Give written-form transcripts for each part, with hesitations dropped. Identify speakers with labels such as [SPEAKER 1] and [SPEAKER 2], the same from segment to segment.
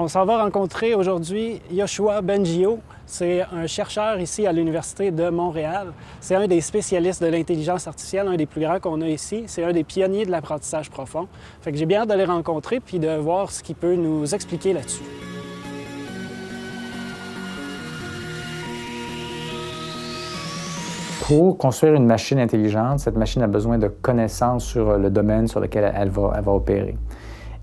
[SPEAKER 1] On s'en va rencontrer aujourd'hui Yoshua Bengio. C'est un chercheur ici à l'Université de Montréal. C'est un des spécialistes de l'intelligence artificielle, un des plus grands qu'on a ici. C'est un des pionniers de l'apprentissage profond. Fait que j'ai bien hâte de les rencontrer puis de voir ce qu'il peut nous expliquer là-dessus.
[SPEAKER 2] Pour construire une machine intelligente, cette machine a besoin de connaissances sur le domaine sur lequel elle va opérer.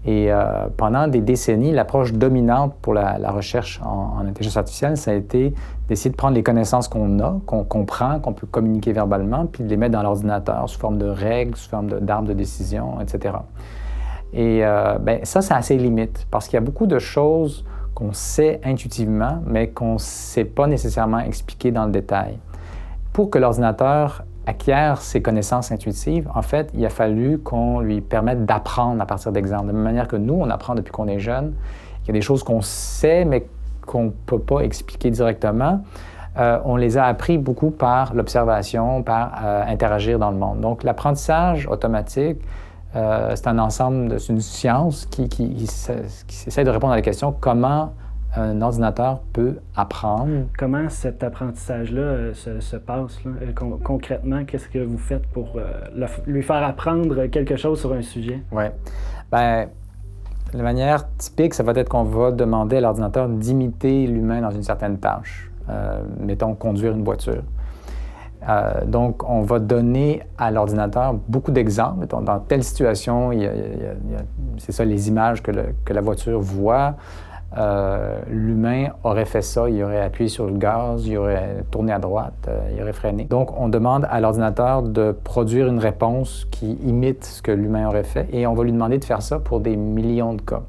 [SPEAKER 2] Et pendant des décennies, l'approche dominante pour la recherche en intelligence artificielle, ça a été d'essayer de prendre les connaissances qu'on a, qu'on comprend, qu'on peut communiquer verbalement, puis de les mettre dans l'ordinateur sous forme de règles, sous forme d'arbres de décision, etc. Et ça a ses limites, parce qu'il y a beaucoup de choses qu'on sait intuitivement, mais qu'on ne sait pas nécessairement expliquer dans le détail. Pour que l'ordinateur acquiert ces connaissances intuitives, en fait, il a fallu qu'on lui permette d'apprendre à partir d'exemples. De la même manière que nous, on apprend depuis qu'on est jeune. Il y a des choses qu'on sait, mais qu'on ne peut pas expliquer directement. On les a appris beaucoup par l'observation, par interagir dans le monde. Donc, l'apprentissage automatique, c'est un ensemble, c'est une science qui essaie de répondre à la question comment un ordinateur peut apprendre.
[SPEAKER 1] Comment cet apprentissage-là se passe là? Concrètement, qu'est-ce que vous faites pour lui faire apprendre quelque chose sur un sujet?
[SPEAKER 2] Oui. Bien, de manière typique, ça va être qu'on va demander à l'ordinateur d'imiter l'humain dans une certaine tâche. Mettons, conduire une voiture. Donc, on va donner à l'ordinateur beaucoup d'exemples. Mettons, dans telle situation, c'est ça les images que la voiture voit. L'humain aurait fait ça, il aurait appuyé sur le gaz, il aurait tourné à droite, il aurait freiné. Donc, on demande à l'ordinateur de produire une réponse qui imite ce que l'humain aurait fait et on va lui demander de faire ça pour des millions de cas.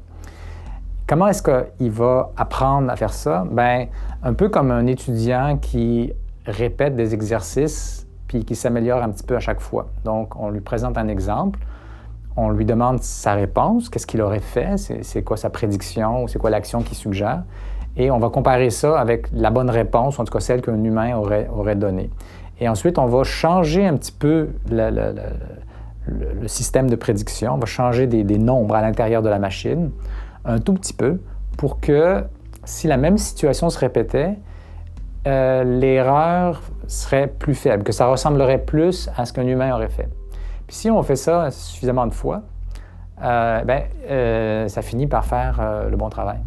[SPEAKER 2] Comment est-ce qu'il va apprendre à faire ça? Bien, un peu comme un étudiant qui répète des exercices puis qui s'améliore un petit peu à chaque fois. Donc, on lui présente un exemple. On lui demande sa réponse, qu'est-ce qu'il aurait fait, c'est quoi sa prédiction, c'est quoi l'action qu'il suggère. Et on va comparer ça avec la bonne réponse, en tout cas celle qu'un humain aurait donnée. Et ensuite, on va changer un petit peu le système de prédiction. On va changer des nombres à l'intérieur de la machine, un tout petit peu, pour que si la même situation se répétait, l'erreur serait plus faible, que ça ressemblerait plus à ce qu'un humain aurait fait. Puis si on fait ça suffisamment de fois, ça finit par faire le bon travail.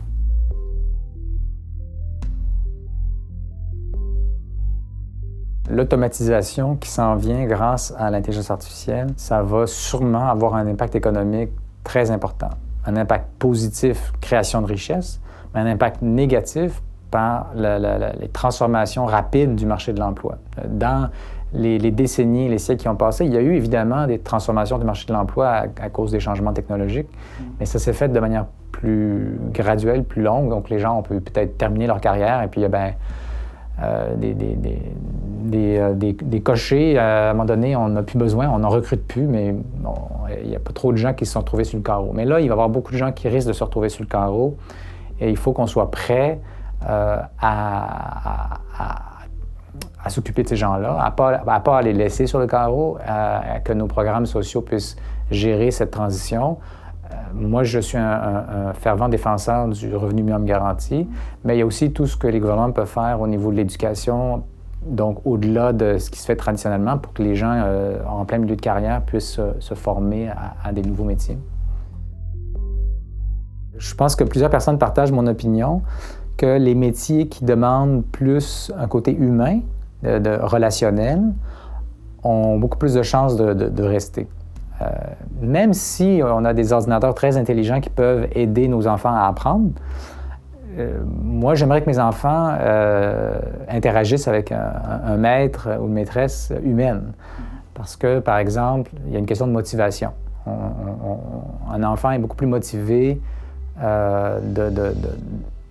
[SPEAKER 2] L'automatisation qui s'en vient grâce à l'intelligence artificielle, ça va sûrement avoir un impact économique très important. Un impact positif, création de richesse, mais un impact négatif par les transformations rapides du marché de l'emploi. Dans les décennies, les siècles qui ont passé, il y a eu évidemment des transformations du marché de l'emploi à cause des changements technologiques, mais ça s'est fait de manière plus graduelle, plus longue. Donc, les gens ont peut-être terminé leur carrière et puis il y a des cochers, à un moment donné, on n'a plus besoin, on n'en recrute plus, mais il n'y a pas trop de gens qui se sont retrouvés sur le carreau. Mais là, il va y avoir beaucoup de gens qui risquent de se retrouver sur le carreau et il faut qu'on soit prêt à s'occuper de ces gens-là, à pas les laisser sur le carreau, que nos programmes sociaux puissent gérer cette transition. Moi, je suis un fervent défenseur du revenu minimum garanti, mais il y a aussi tout ce que les gouvernements peuvent faire au niveau de l'éducation, donc au-delà de ce qui se fait traditionnellement, pour que les gens en plein milieu de carrière puissent se former à des nouveaux métiers. Je pense que plusieurs personnes partagent mon opinion que les métiers qui demandent plus un côté humain, relationnel, ont beaucoup plus de chances de rester. Même si on a des ordinateurs très intelligents qui peuvent aider nos enfants à apprendre, moi, j'aimerais que mes enfants interagissent avec un maître ou une maîtresse humaine. Parce que, par exemple, il y a une question de motivation. Un enfant est beaucoup plus motivé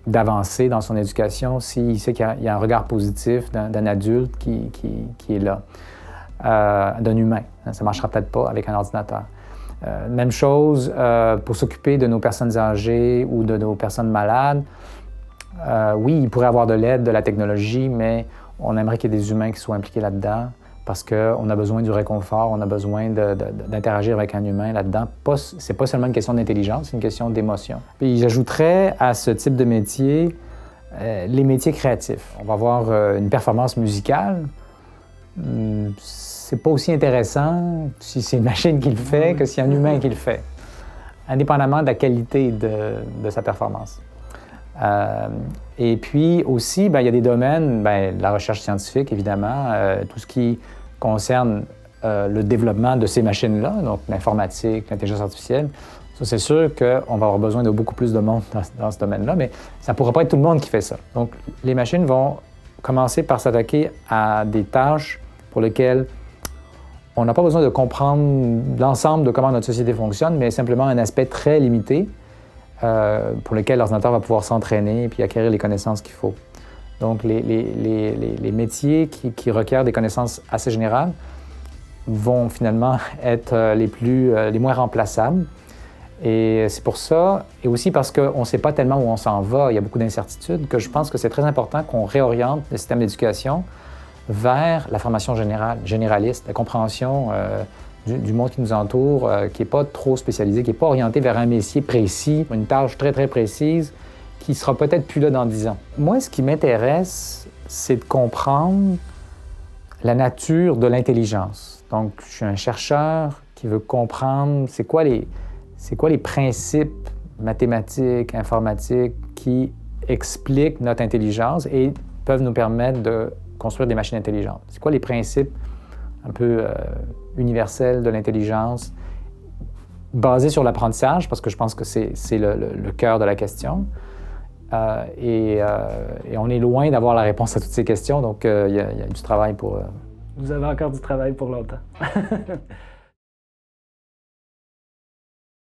[SPEAKER 2] d'avancer dans son éducation s'il sait qu'il y a un regard positif d'un adulte qui est là, d'un humain. Ça ne marchera peut-être pas avec un ordinateur. Même chose pour s'occuper de nos personnes âgées ou de nos personnes malades. Oui, il pourrait y avoir de l'aide, de la technologie, mais on aimerait qu'il y ait des humains qui soient impliqués là-dedans parce qu'on a besoin du réconfort, on a besoin d'interagir avec un humain là-dedans. C'est pas seulement une question d'intelligence, c'est une question d'émotion. Puis j'ajouterais à ce type de métier les métiers créatifs. On va avoir une performance musicale. C'est pas aussi intéressant si c'est une machine qui le fait que si c'est un humain qui le fait, indépendamment de la qualité de sa performance. Et puis aussi, il y a des domaines, la recherche scientifique, évidemment, tout ce qui concerne le développement de ces machines-là, donc l'informatique, l'intelligence artificielle. Ça, c'est sûr qu'on va avoir besoin de beaucoup plus de monde dans ce domaine-là, mais ça ne pourra pas être tout le monde qui fait ça. Donc, les machines vont commencer par s'attaquer à des tâches pour lesquelles on n'a pas besoin de comprendre l'ensemble de comment notre société fonctionne, mais simplement un aspect très limité pour lequel l'ordinateur va pouvoir s'entraîner et puis acquérir les connaissances qu'il faut. Donc, les métiers qui requièrent des connaissances assez générales vont finalement être les moins remplaçables. Et c'est pour ça, et aussi parce qu'on ne sait pas tellement où on s'en va, il y a beaucoup d'incertitudes, que je pense que c'est très important qu'on réoriente le système d'éducation vers la formation généraliste, la compréhension du monde qui nous entoure, qui n'est pas trop spécialisé, qui n'est pas orienté vers un métier précis, une tâche très, très précise, qui sera peut-être plus là dans 10 ans. Moi, ce qui m'intéresse, c'est de comprendre la nature de l'intelligence. Donc, je suis un chercheur qui veut comprendre c'est quoi les principes mathématiques, informatiques qui expliquent notre intelligence et peuvent nous permettre de construire des machines intelligentes. C'est quoi les principes un peu universels de l'intelligence basés sur l'apprentissage, parce que je pense que c'est le cœur de la question. Et on est loin d'avoir la réponse à toutes ces questions, donc il y a du travail pour...
[SPEAKER 1] Vous avez encore du travail pour longtemps.